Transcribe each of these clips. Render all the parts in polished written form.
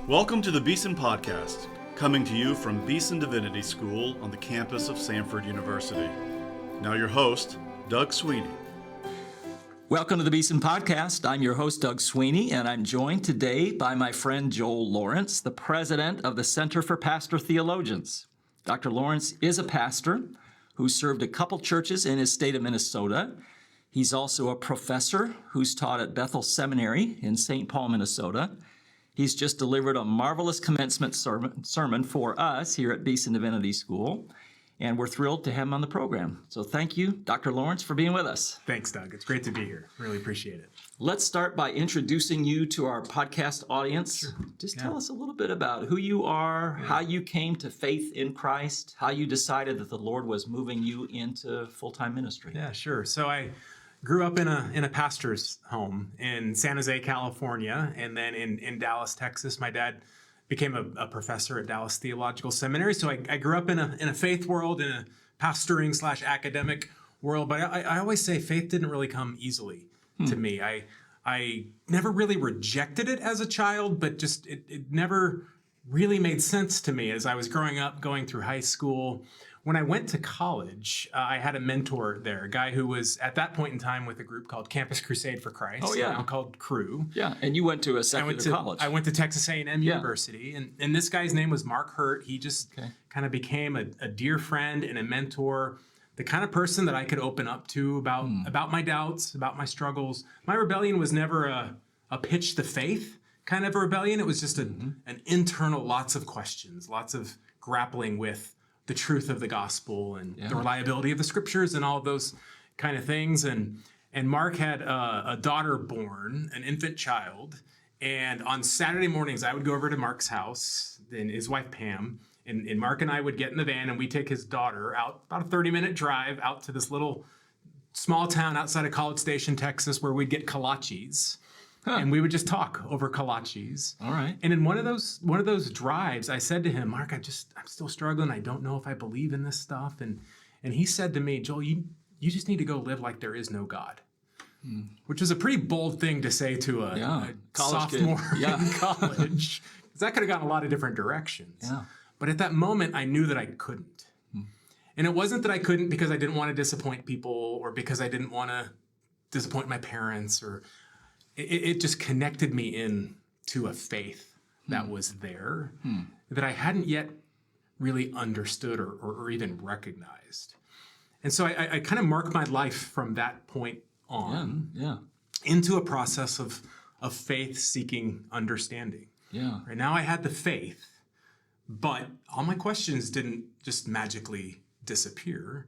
Welcome to the Beeson Podcast, coming to you from Beeson Divinity School on the campus of Samford University. Now your host, Doug Sweeney. Welcome to the Beeson Podcast. I'm your host, Doug Sweeney, and I'm joined today by my friend Joel Lawrence, the president of the Center for Pastor Theologians. Dr. Lawrence is a pastor who served a couple churches in his state of Minnesota. He's also a professor who's taught at Bethel Seminary in St. Paul, Minnesota. He's just delivered a marvelous commencement sermon for us here at Beeson Divinity School, and we're thrilled to have him on the program. So thank you, Dr. Lawrence, for being with us. Thanks, Doug. It's great to be here. Really appreciate it. Let's start by introducing you to our podcast audience. Sure. Just tell us a little bit about who you are, how you came to faith in Christ, how you decided that the Lord was moving you into full-time ministry. Yeah, sure. So I grew up in a pastor's home in San Jose, California, and then in Dallas, Texas. My dad became a professor at Dallas Theological Seminary. So I grew up in a faith world, in a pastoring / academic world. But I always say faith didn't really come easily to me. I never really rejected it as a child, but just it never really made sense to me as I was growing up, going through high school. When I went to college, I had a mentor there, a guy who was at that point in time with a group called Campus Crusade for Christ, now called Cru. Yeah, and you went to a secular college. I went to Texas A&M University, and this guy's name was Mark Hurt. He just kind of became a dear friend and a mentor, the kind of person that I could open up to about my doubts, about my struggles. My rebellion was never a pitch the faith kind of a rebellion. It was just an internal, lots of questions, lots of grappling with the truth of the gospel and the reliability of the scriptures and all of those kind of things. And Mark had a daughter born, an infant child. And on Saturday mornings, I would go over to Mark's house and his wife, Pam, and Mark and I would get in the van and we'd take his daughter out, about a 30-minute drive out to this little small town outside of College Station, Texas, where we'd get kolaches. And we would just talk over kolaches. All right. And in one of those drives, I said to him, Mark, I'm still struggling. I don't know if I believe in this stuff. And he said to me, Joel, you just need to go live like there is no God. Which is a pretty bold thing to say to a sophomore in college. Because that could have gone a lot of different directions. Yeah. But at that moment, I knew that I couldn't. And it wasn't that I couldn't because I didn't want to disappoint people or because I didn't want to disappoint my parents or it just connected me in to a faith that was there that I hadn't yet really understood or even recognized. And so I kind of marked my life from that point on into a process of faith-seeking understanding. Yeah. Right now I had the faith, but all my questions didn't just magically disappear.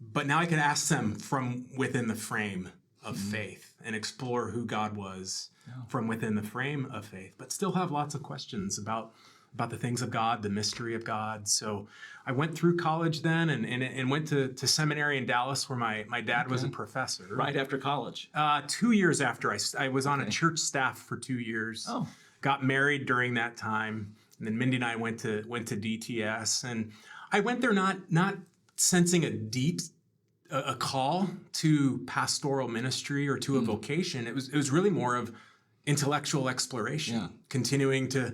But now I could ask them from within the frame of faith and explore who God was from within the frame of faith, but still have lots of questions about the things of God, the mystery of God. So I went through college then and went to seminary in Dallas where my dad was a professor. Right after college? 2 years after. I was on a church staff for 2 years. Oh. Got married during that time. And then Mindy and I went to DTS. And I went there not sensing a call to pastoral ministry or to a vocation. It was really more of intellectual exploration, continuing to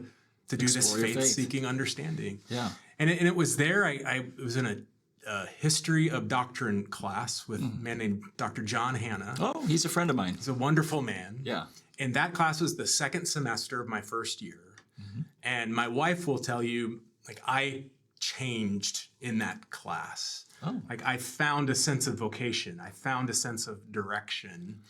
do this faith-seeking understanding. Yeah. And it was there, I was in a history of doctrine class with a man named Dr. John Hanna. Oh, he's a friend of mine. He's a wonderful man. Yeah. And that class was the second semester of my first year. And my wife will tell you, I changed in that class. Oh. I found a sense of vocation. I found a sense of direction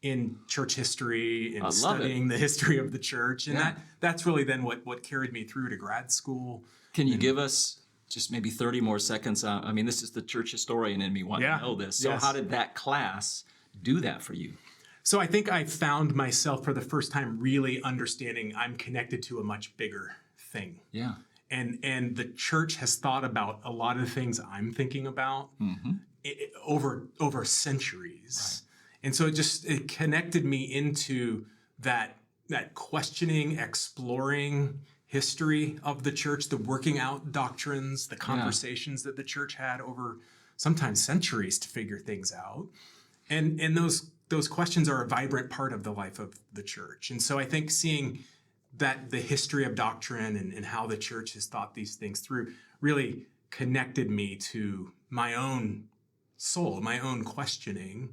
in church history and studying the history of the church. And that's really then what carried me through to grad school. Can you give us just maybe 30 more seconds? I mean, this is the church historian in me wanting to know this. So how did that class do that for you? So I think I found myself for the first time really understanding I'm connected to a much bigger thing. Yeah. And the church has thought about a lot of the things I'm thinking about over centuries. Right. And so it connected me into that questioning, exploring history of the church, the working out doctrines, the conversations that the church had over sometimes centuries to figure things out. And those questions are a vibrant part of the life of the church. And so I think seeing that the history of doctrine and how the church has thought these things through really connected me to my own soul, my own questioning,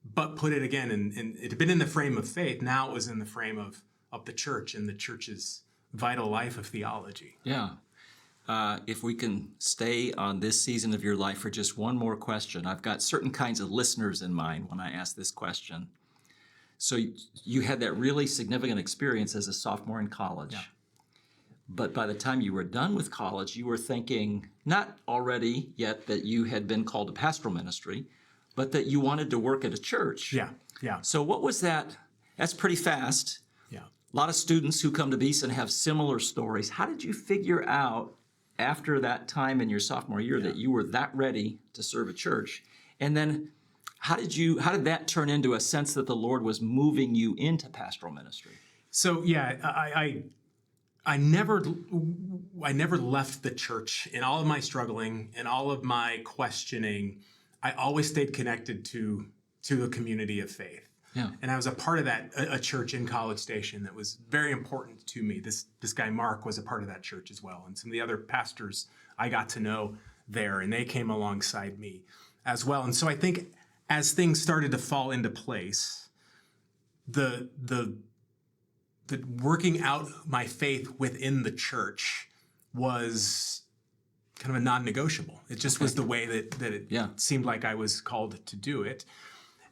but put it again, and it had been in the frame of faith. Now it was in the frame of the church and the church's vital life of theology. Yeah. If we can stay on this season of your life for just one more question. I've got certain kinds of listeners in mind when I ask this question. So you had that really significant experience as a sophomore in college. Yeah. But by the time you were done with college, you were thinking not already yet that you had been called to pastoral ministry, but that you wanted to work at a church. Yeah, yeah. So what was that? That's pretty fast. Yeah. A lot of students who come to Beeson have similar stories. How did you figure out after that time in your sophomore year that you were that ready to serve a church? And then how did that turn into a sense that the Lord was moving you into pastoral ministry? So yeah, I never left the church. In all of my struggling and all of my questioning, I always stayed connected to a community of faith. Yeah. And I was a part of that, a church in College Station that was very important to me. This guy, Mark, was a part of that church as well. And some of the other pastors I got to know there, and they came alongside me as well. And so I think as things started to fall into place, the working out my faith within the church was kind of a non-negotiable. It just was the way that it seemed like I was called to do it.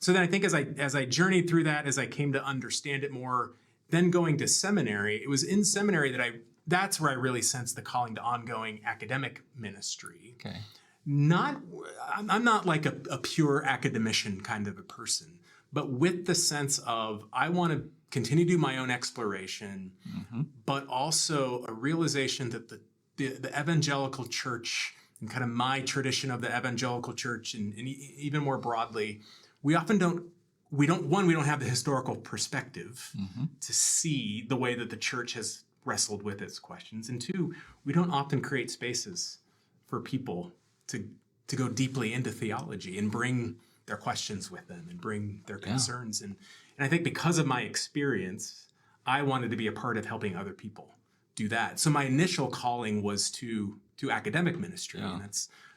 So then I think as I journeyed through that, as I came to understand it more, then going to seminary, it was in seminary that's where I really sensed the calling to ongoing academic ministry. Okay. I'm not like a pure academician kind of a person, but with the sense of I want to continue to do my own exploration, but also a realization that the evangelical church and kind of my tradition of the evangelical church and even more broadly, we don't have the historical perspective to see the way that the church has wrestled with its questions. And two, we don't often create spaces for people to go deeply into theology and bring their questions with them and bring their concerns. And I think because of my experience, I wanted to be a part of helping other people do that. So my initial calling was to academic ministry. Yeah. And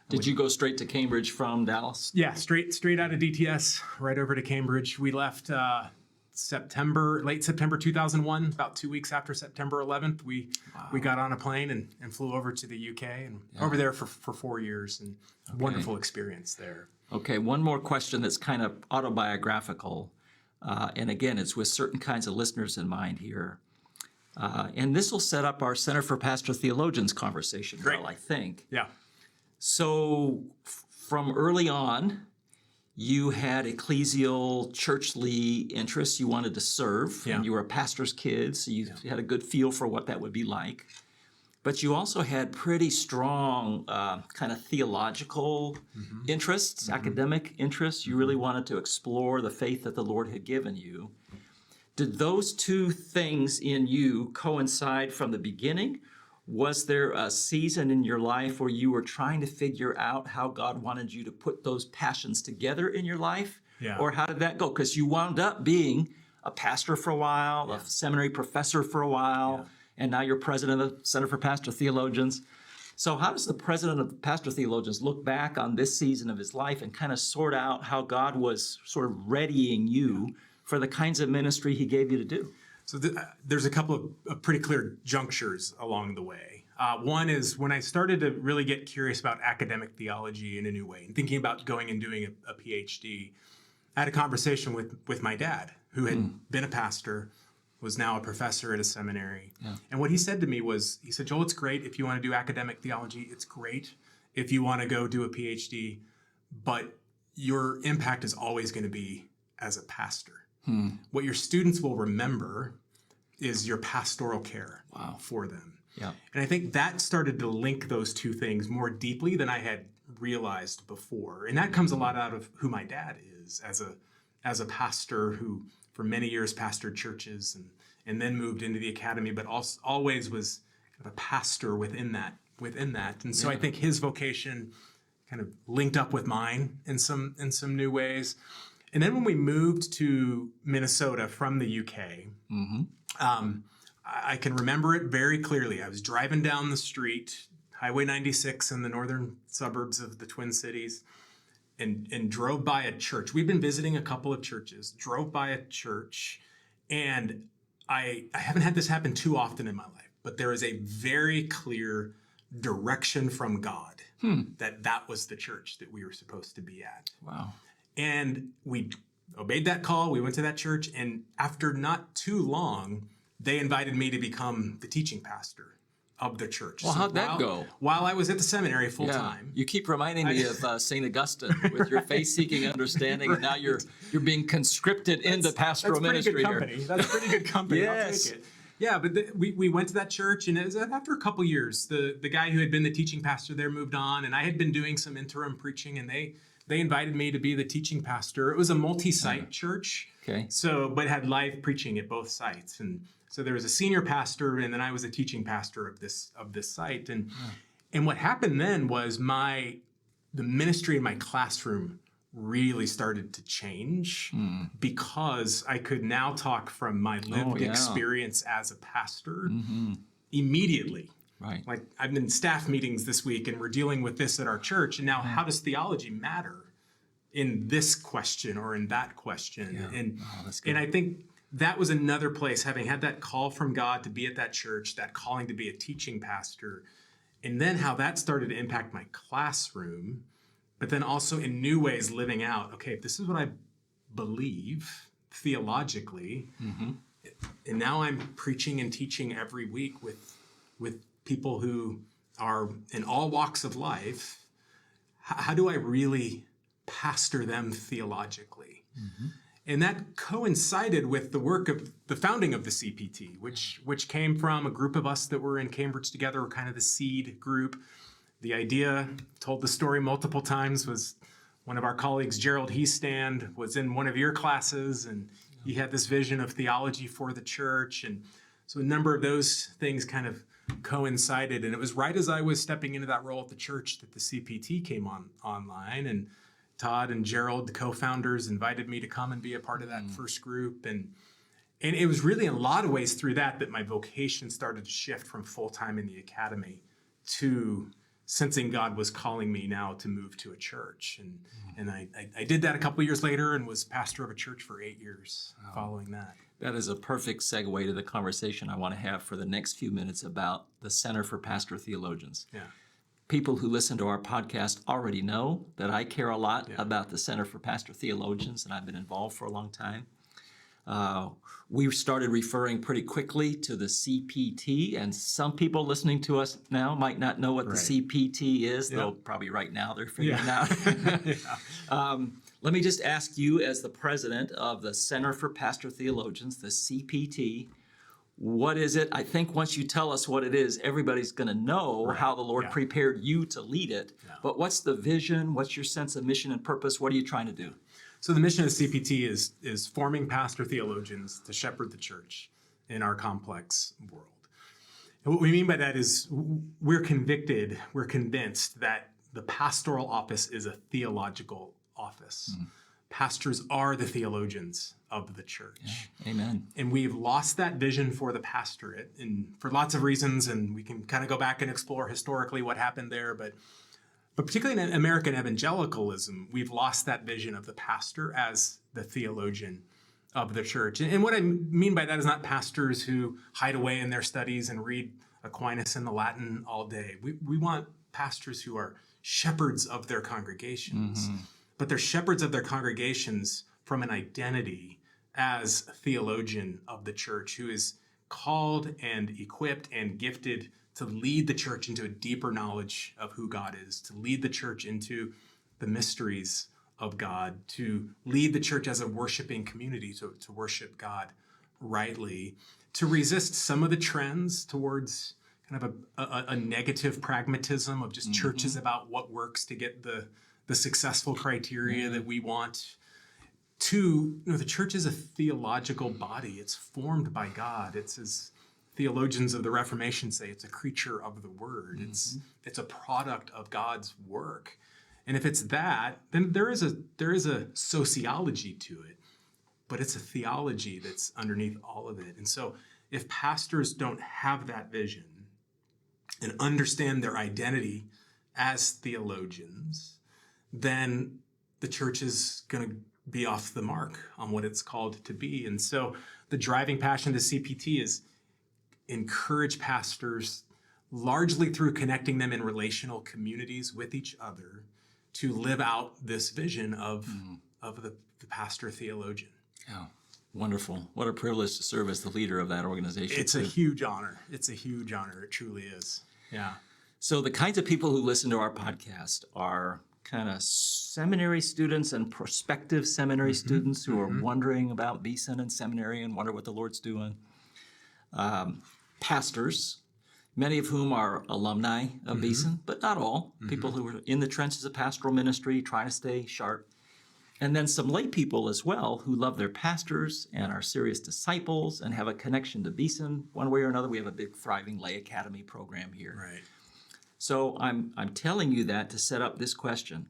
Did you go straight to Cambridge from Dallas? Yeah, straight out of DTS, right over to Cambridge. We left late September 2001, about 2 weeks after September 11th. We got on a plane and flew over to the UK and over there for 4 years, and wonderful experience there. Okay, one more question that's kind of autobiographical. And again, it's with certain kinds of listeners in mind here. And this will set up our Center for Pastoral Theologians conversation well, I think. Yeah. So from early on, you had ecclesial, churchly interests you wanted to serve, and you were a pastor's kid, so you had a good feel for what that would be like. But you also had pretty strong kind of theological interests, academic interests. You really wanted to explore the faith that the Lord had given you. Did those two things in you coincide from the beginning? Was there a season in your life where you were trying to figure out how God wanted you to put those passions together in your life? Yeah. Or how did that go? Because you wound up being a pastor for a while, a seminary professor for a while, and now you're president of the Center for Pastoral Theologians. So how does the president of the Pastoral Theologians look back on this season of his life and kind of sort out how God was sort of readying you for the kinds of ministry he gave you to do? So there's a couple of pretty clear junctures along the way. One is when I started to really get curious about academic theology in a new way and thinking about going and doing a PhD. I had a conversation with my dad, who had been a pastor, was now a professor at a seminary. Yeah. And what he said to me was, he said, Joel, it's great if you want to do academic theology. It's great if you want to go do a PhD, but your impact is always going to be as a pastor. What your students will remember is your pastoral care for them. Yeah. And I think that started to link those two things more deeply than I had realized before. And that comes a lot out of who my dad is as a pastor who for many years pastored churches and then moved into the academy, but also always was kind of a pastor within that. And so I think his vocation kind of linked up with mine in some new ways. And then when we moved to Minnesota from the UK, I can remember it very clearly. I was driving down the street, Highway 96 in the northern suburbs of the Twin Cities, and drove by a church. We've been visiting a couple of churches, drove by a church, and I haven't had this happen too often in my life, but there is a very clear direction from God that was the church that we were supposed to be at. Wow. And we obeyed that call. We went to that church, and after not too long, they invited me to become the teaching pastor of the church. Well, how'd that go? While I was at the seminary full time. You keep reminding me of St. Augustine with your faith-seeking understanding, and now you're being conscripted into pastoral ministry here. That's pretty good company. Yes. I'll take it. Yeah, but we went to that church, and it was after a couple years, the guy who had been the teaching pastor there moved on, and I had been doing some interim preaching, and they invited me to be the teaching pastor. It was a multi-site church, but had live preaching at both sites, and so there was a senior pastor, and then I was a teaching pastor of this site, and what happened then was the ministry in my classroom really started to change because I could now talk from my lived experience as a pastor immediately. Right. Like I've been in staff meetings this week, and we're dealing with this at our church, and now how does theology matter in this question or in that question? Yeah. And I think that was another place, having had that call from God to be at that church, that calling to be a teaching pastor, and then how that started to impact my classroom, but then also in new ways living out, okay, if this is what I believe theologically, and now I'm preaching and teaching every week with people who are in all walks of life, how do I really pastor them theologically? And that coincided with the work of the founding of the CPT, which came from a group of us that were in Cambridge together, kind of the seed group. The idea, told the story multiple times, was one of our colleagues, Gerald Heastand, was in one of your classes, and he had this vision of theology for the church. And so a number of those things kind of coincided. And it was right as I was stepping into that role at the church that the CPT came online. And Todd and Gerald, the co-founders, invited me to come and be a part of that first group. And it was really in a lot of ways through that my vocation started to shift from full-time in the academy to sensing God was calling me now to move to a church. And I did that a couple of years later and was pastor of a church for 8 years following that. That is a perfect segue to the conversation I want to have for the next few minutes about the Center for Pastoral Theologians. Yeah. People who listen to our podcast already know that I care a lot about the Center for Pastoral Theologians, and I've been involved for a long time. We started referring pretty quickly to the CPT, and some people listening to us now might not know what the CPT is. Yeah. Though probably right now they're figuring out. Let me just ask you, as the president of the Center for Pastoral Theologians, the CPT, what is it? I think once you tell us what it is, everybody's going to know how the Lord prepared you to lead it. Yeah. But what's the vision? What's your sense of mission and purpose? What are you trying to do? So the mission of CPT is forming pastor theologians to shepherd the church in our complex world. And what we mean by that is we're convinced that the pastoral office is a theological office. Pastors are the theologians of the church. Yeah. Amen. And we've lost that vision for the pastorate, and for lots of reasons, and we can kind of go back and explore historically what happened there, but particularly in American evangelicalism, we've lost that vision of the pastor as the theologian of the church. And what I mean by that is not pastors who hide away in their studies and read Aquinas and the Latin all day. We want pastors who are shepherds of their congregations, but they're shepherds of their congregations from an identity as a theologian of the church who is called and equipped and gifted to lead the church into a deeper knowledge of who God is, to lead the church into the mysteries of God, to lead the church as a worshiping community, to worship God rightly, to resist some of the trends towards kind of a negative pragmatism of just churches about what works to get the successful criteria that we want. The church is a theological body. It's formed by God. It's as theologians of the Reformation say, it's a creature of the Word. It's a product of God's work. And if it's that, then there is a sociology to it, but it's a theology that's underneath all of it. And so if pastors don't have that vision and understand their identity as theologians, then the church is going to be off the mark on what it's called to be. And so the driving passion of the CPT is encourage pastors, largely through connecting them in relational communities with each other, to live out this vision of the pastor theologian. Yeah, wonderful. What a privilege to serve as the leader of that organization. It's a huge honor. It's a huge honor. It truly is. Yeah. So the kinds of people who listen to our podcast are kind of seminary students and prospective seminary students who are wondering about Beeson and seminary and wonder what the Lord's doing. Pastors, many of whom are alumni of Beeson, but not all. People who are in the trenches of pastoral ministry, trying to stay sharp. And then some lay people as well who love their pastors and are serious disciples and have a connection to Beeson one way or another. We have a big thriving lay academy program here. Right. So I'm telling you that to set up this question.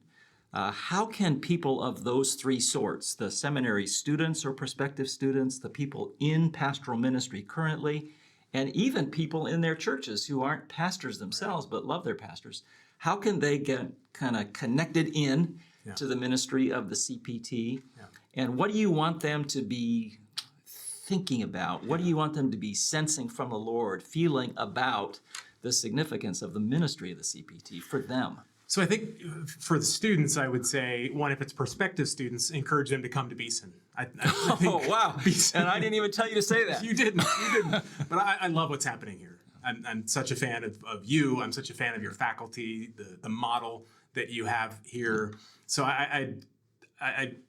How can people of those three sorts, the seminary students or prospective students, the people in pastoral ministry currently, and even people in their churches who aren't pastors themselves but love their pastors, how can they get kind of connected in to the ministry of the CPT? Yeah. And what do you want them to be thinking about? What do you want them to be sensing from the Lord, feeling about the significance of the ministry of the CPT for them? So I think for the students, I would say, one, if it's prospective students, encourage them to come to Beeson. I think wow. Beeson, And I didn't even tell you to say that. You didn't. But I love what's happening here. I'm such a fan of you. I'm such a fan of your faculty, the model that you have here. So I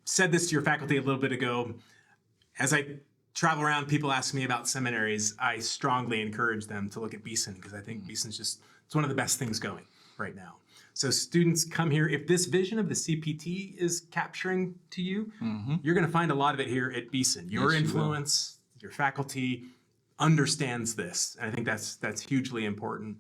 said this to your faculty a little bit ago. As I travel around, people ask me about seminaries. I strongly encourage them to look at Beeson because I think Beeson's it's one of the best things going right now. So students come here. If this vision of the CPT is capturing to you, you're going to find a lot of it here at Beeson. Your influence, your faculty understands this. And I think that's hugely important.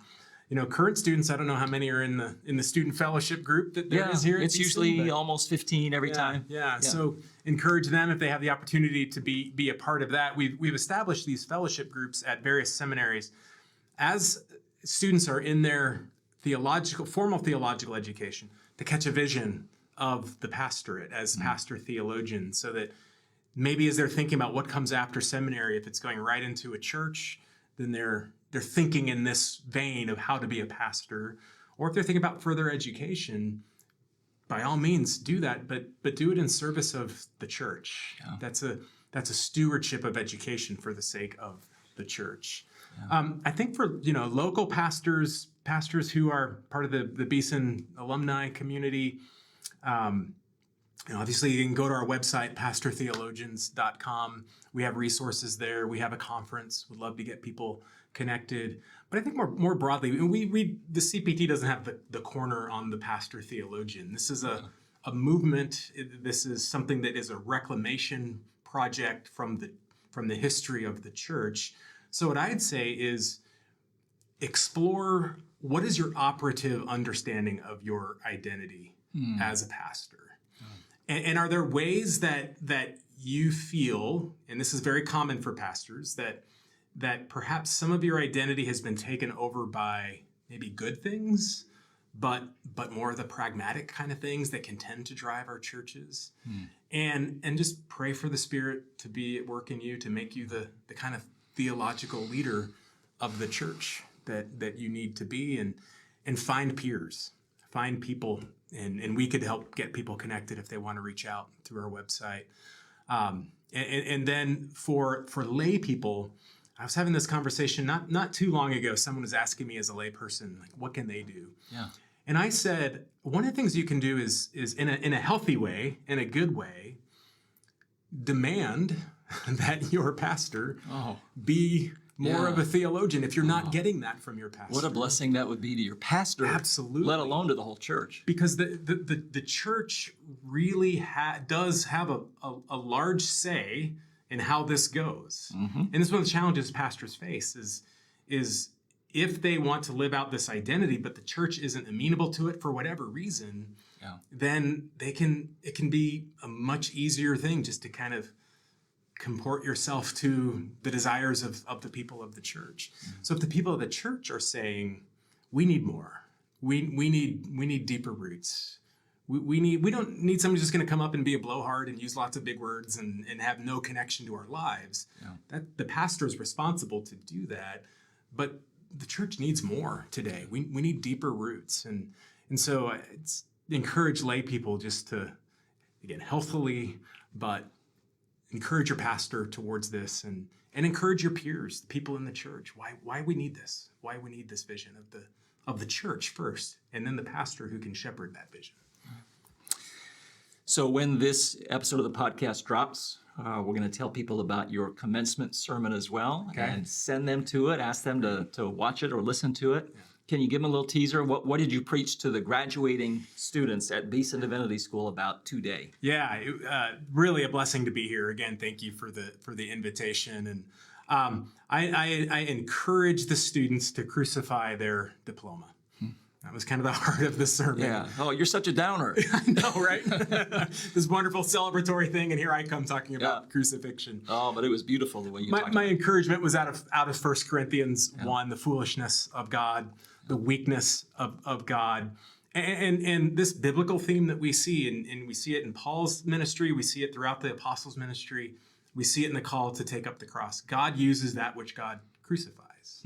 You know, current students, I don't know how many are in the student fellowship group that there is here at It's Beeson, usually almost 15 every time. Yeah. So encourage them if they have the opportunity to be a part of that. We've established these fellowship groups at various seminaries. As students are in their formal theological education, to catch a vision of the pastorate as pastor theologian, so that maybe as they're thinking about what comes after seminary, if it's going right into a church, then they're thinking in this vein of how to be a pastor. Or if they're thinking about further education, by all means do that, but do it in service of the church. Yeah. That's a stewardship of education for the sake of the church. Yeah. I think for local pastors who are part of the Beeson alumni community, obviously you can go to our website, pastortheologians.com. We have resources there. We have a conference. We'd love to get people connected. But I think more broadly, the CPT doesn't have the corner on the pastor theologian. This is a movement. This is something that is a reclamation project from the history of the church. So what I'd say is explore what is your operative understanding of your identity as a pastor. And are there ways that you feel, and this is very common for pastors, that perhaps some of your identity has been taken over by maybe good things, but more of the pragmatic kind of things that can tend to drive our churches? And just pray for the Spirit to be at work in you to make you the kind of theological leader of the church that you need to be, and find peers, find people, and we could help get people connected if they want to reach out through our website. And then for lay people, I was having this conversation not too long ago. Someone was asking me as a layperson, like, what can they do? Yeah. And I said, one of the things you can do is in a healthy way, in a good way, demand that your pastor be more of a theologian if you're not getting that from your pastor. What a blessing that would be to your pastor. Absolutely. Let alone to the whole church. Because the church really does have a large say in how this goes. And this is one of the challenges pastors face is if they want to live out this identity, but the church isn't amenable to it for whatever reason, then it can be a much easier thing just to kind of comport yourself to the desires of the people of the church. So if the people of the church are saying, we need more, we need deeper roots, we don't need somebody just going to come up and be a blowhard and use lots of big words and have no connection to our lives. That the pastor is responsible to do that, but the church needs more today. We need deeper roots, and so it's encourage lay people just to, again, healthily, but encourage your pastor towards this, and encourage your peers, the people in the church. Why we need this? Why we need this vision of the church first, and then the pastor who can shepherd that vision. So when this episode of the podcast drops, we're going to tell people about your commencement sermon as well, and send them to it, ask them to watch it or listen to it. Can you give them a little teaser? What did you preach to the graduating students at Beeson Divinity School about today? Yeah, really a blessing to be here. Again, thank you for the invitation. And I encourage the students to crucify their diploma. That was kind of the heart of the sermon. Yeah. Oh, you're such a downer. I know, right? This wonderful celebratory thing, and here I come talking about crucifixion. Oh, but it was beautiful the way you talked about it. My encouragement was out of 1 Corinthians 1, the foolishness of God, the weakness of God, and this biblical theme that we see, and we see it in Paul's ministry, we see it throughout the apostles' ministry, we see it in the call to take up the cross. God uses that which God crucifies.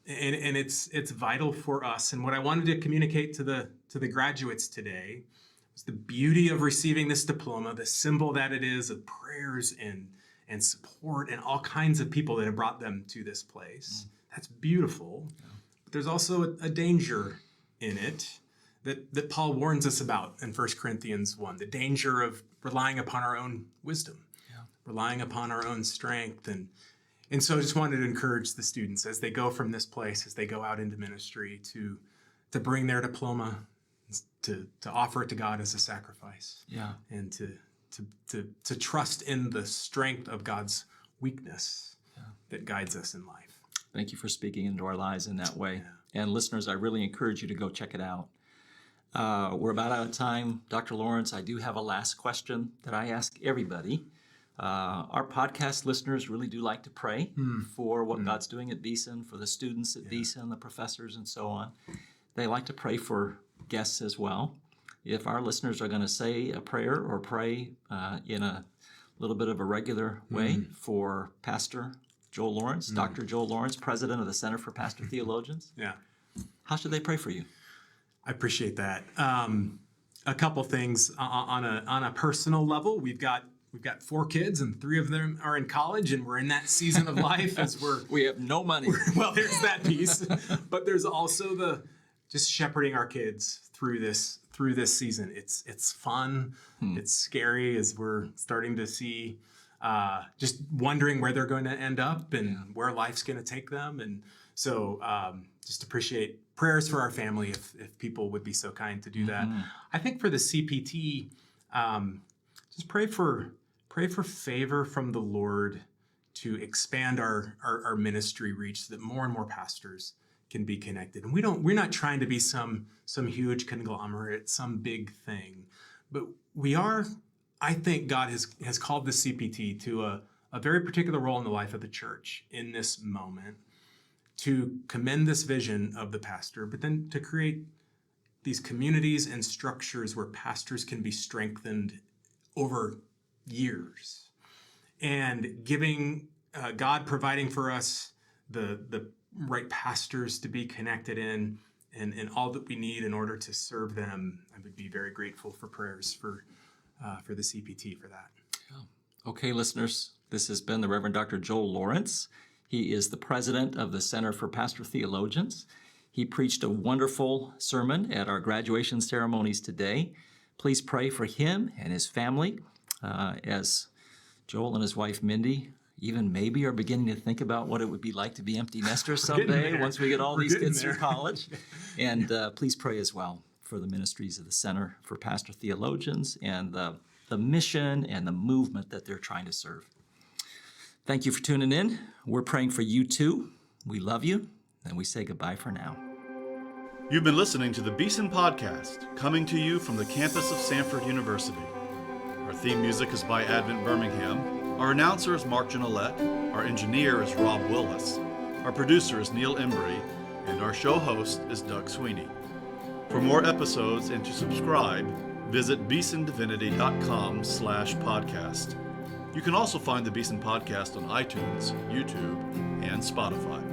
And it's vital for us. And what I wanted to communicate to the graduates today was the beauty of receiving this diploma, the symbol that it is of prayers and support and all kinds of people that have brought them to this place. That's beautiful. But there's also a danger in it that Paul warns us about in 1 Corinthians 1, the danger of relying upon our own wisdom, relying upon our own strength. And so I just wanted to encourage the students as they go from this place, as they go out into ministry, to bring their diploma, to offer it to God as a sacrifice. And to trust in the strength of God's weakness that guides us in life. Thank you for speaking into our lives in that way. And listeners, I really encourage you to go check it out. We're about out of time. Dr. Lawrence, I do have a last question that I ask everybody. Our podcast listeners really do like to pray for what God's doing at Beeson, for the students at Beeson, the professors, and so on. They like to pray for guests as well. If our listeners are going to say a prayer or pray in a little bit of a regular way for Pastor Joel Lawrence, Dr. Joel Lawrence, president of the Center for Pastor Theologians, how should they pray for you? I appreciate that. A couple things on a personal level. We've got 4 kids, and 3 of them are in college, and we're in that season of life as we have no money. Well, there's that piece, but there's also the just shepherding our kids through this season. It's fun. It's scary as we're starting to see, just wondering where they're going to end up and where life's going to take them. And so just appreciate prayers for our family if people would be so kind to do that. I think for the CPT, just pray for favor from the Lord to expand our ministry reach so that more and more pastors can be connected. And we're not trying to be some huge conglomerate, some big thing, but we are. I think God has called the CPT to a very particular role in the life of the church in this moment, to commend this vision of the pastor, but then to create these communities and structures where pastors can be strengthened over years, and giving God providing for us the right pastors to be connected in, and all that we need in order to serve them. I would be very grateful for prayers for the CPT for that. Okay, listeners, this has been the Reverend Dr. Joel Lawrence. He is the president of the Center for Pastor Theologians. He preached a wonderful sermon at our graduation ceremonies today. Please pray for him and his family as Joel and his wife Mindy even maybe are beginning to think about what it would be like to be empty nesters someday once we get all these kids through college. And please pray as well for the ministries of the Center for Pastor Theologians and the mission and the movement that they're trying to serve. Thank you for tuning in. We're praying for you too. We love you, and we say goodbye for now. You've been listening to the Beeson Podcast, coming to you from the campus of Samford University. Our theme music is by Advent Birmingham. Our announcer is Mark Janolette, our engineer is Rob Willis, our producer is Neil Embry, and our show host is Doug Sweeney. For more episodes and to subscribe, visit beesondivinity.com/podcast. You can also find the Beeson Podcast on iTunes, YouTube, and Spotify.